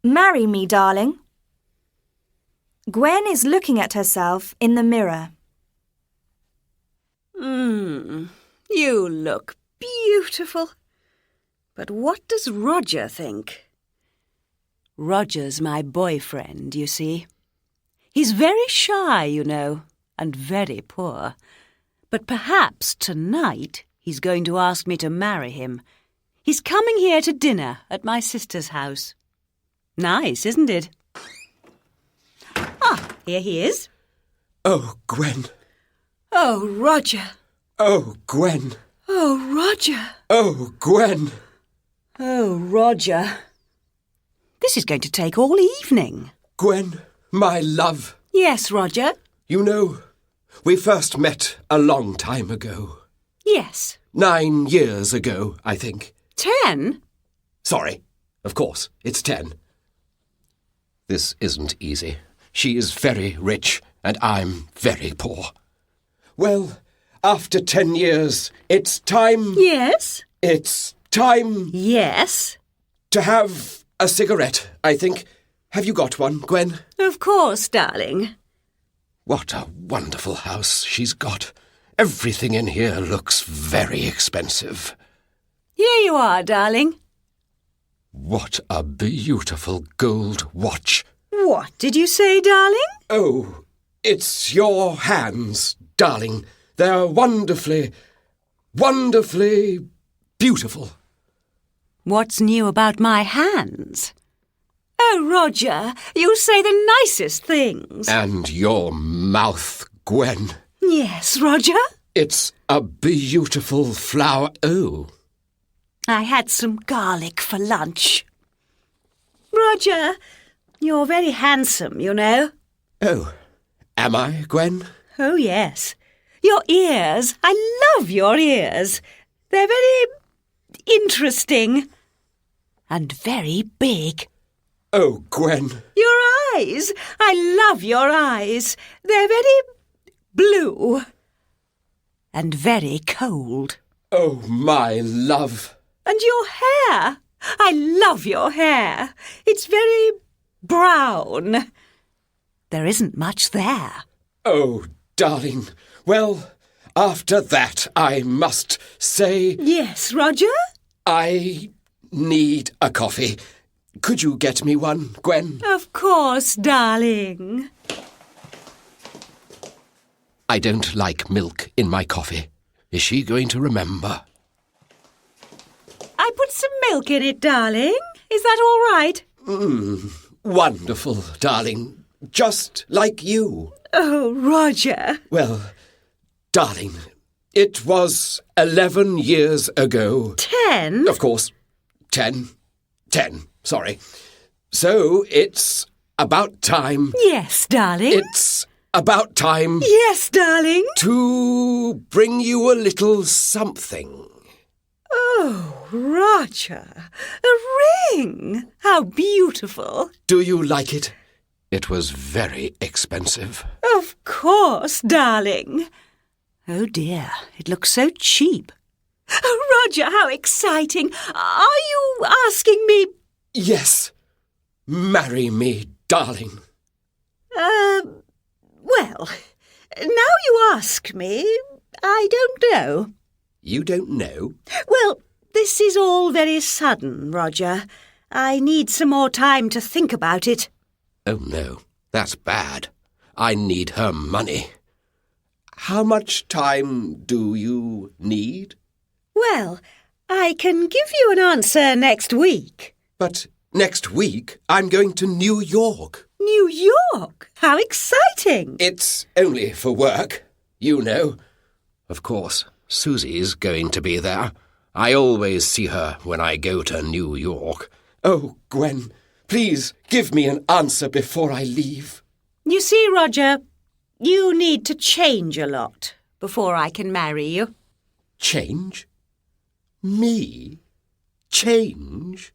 Marry me, darling. Gwen is looking at herself in the mirror. You look beautiful. But what does Roger think? Roger's my boyfriend, you see. He's very shy, you know, and very poor. But perhaps tonight he's going to ask me to marry him. He's coming here to dinner at my sister's house. Nice, isn't it? Ah, here he is. Oh, Gwen. Oh, Roger. Oh, Gwen. Oh, Roger. Oh, Gwen. Oh, Roger. This is going to take all evening. Gwen, my love. Yes, Roger. You know, we first met a long time ago. Yes. 9 years ago, I think. 10? Sorry. Of course, it's 10. This isn't easy. She is very rich, and I'm very poor. Well, after 10 years, it's time... Yes? It's time... Yes? To have a cigarette, I think. Have you got one, Gwen? Of course, darling. What a wonderful house she's got. Everything in here looks very expensive. Here you are, darling. What a beautiful gold watch. What did you say, darling? Oh, it's your hands, darling. They're wonderfully beautiful. What's new about my hands? Oh, Roger, you say the nicest things. And your mouth, Gwen. Yes, Roger? It's a beautiful flower. Oh. I had some garlic for lunch. Roger, you're very handsome, you know. Oh, am I, Gwen? Oh, yes. Your ears. I love your ears. They're very interesting. And very big. Oh, Gwen. Your eyes. I love your eyes. They're very blue. And very cold. Oh, my love. And your hair. I love your hair. It's very brown. There isn't much there. Oh, darling. Well, after that, I must say... Yes, Roger? I need a coffee. Could you get me one, Gwen? Of course, darling. I don't like milk in my coffee. Is she going to remember? I put some milk in it, darling. Is that all right? Wonderful, darling. Just like you. Oh, Roger. Well, darling, it was 11 years ago. 10? Of course. 10. Sorry. So it's about time. Yes, darling. It's about time. Yes, darling. To bring you a little something. Oh, Roger. A ring. How beautiful. Do you like it? It was very expensive. Of course, darling. Oh, dear. It looks so cheap. Oh, Roger, how exciting. Are you asking me... Yes. Marry me, darling. Well, now you ask me, I don't know. You don't know? Well, this is all very sudden, Roger. I need some more time to think about it. Oh, no. That's bad. I need her money. How much time do you need? Well, I can give you an answer next week. But next week I'm going to New York. New York? How exciting! It's only for work, you know. Of course, Susie's going to be there. I always see her when I go to New York. Oh, Gwen, please give me an answer before I leave. You see, Roger, you need to change a lot before I can marry you. Change? Me? Change?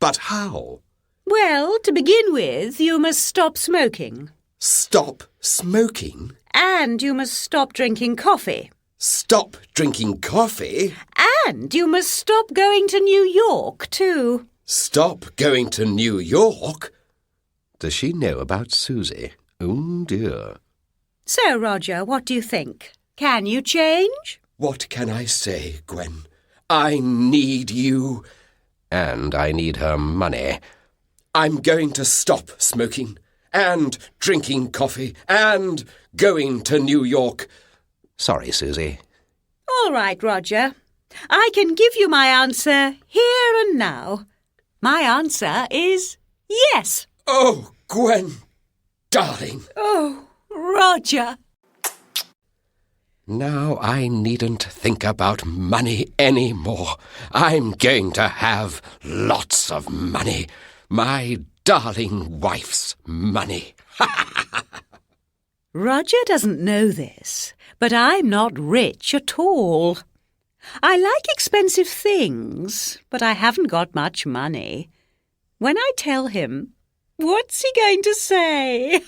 But how? Well, to begin with, you must stop smoking. Stop smoking? And you must stop drinking coffee. Stop drinking coffee? And you must stop going to New York, too. Stop going to New York? Does she know about Susie? Oh, dear. So, Roger, what do you think? Can you change? What can I say, Gwen? I need you. And I need her money. I'm going to stop smoking and drinking coffee and going to New York. Sorry, Susie. All right, Roger. I can give you my answer here and now. My answer is yes. Oh, Gwen, darling. Oh, Roger. Now I needn't think about money any more. I'm going to have lots of money. My darling wife's money. Roger doesn't know this, but I'm not rich at all. I like expensive things, but I haven't got much money. When I tell him, what's he going to say?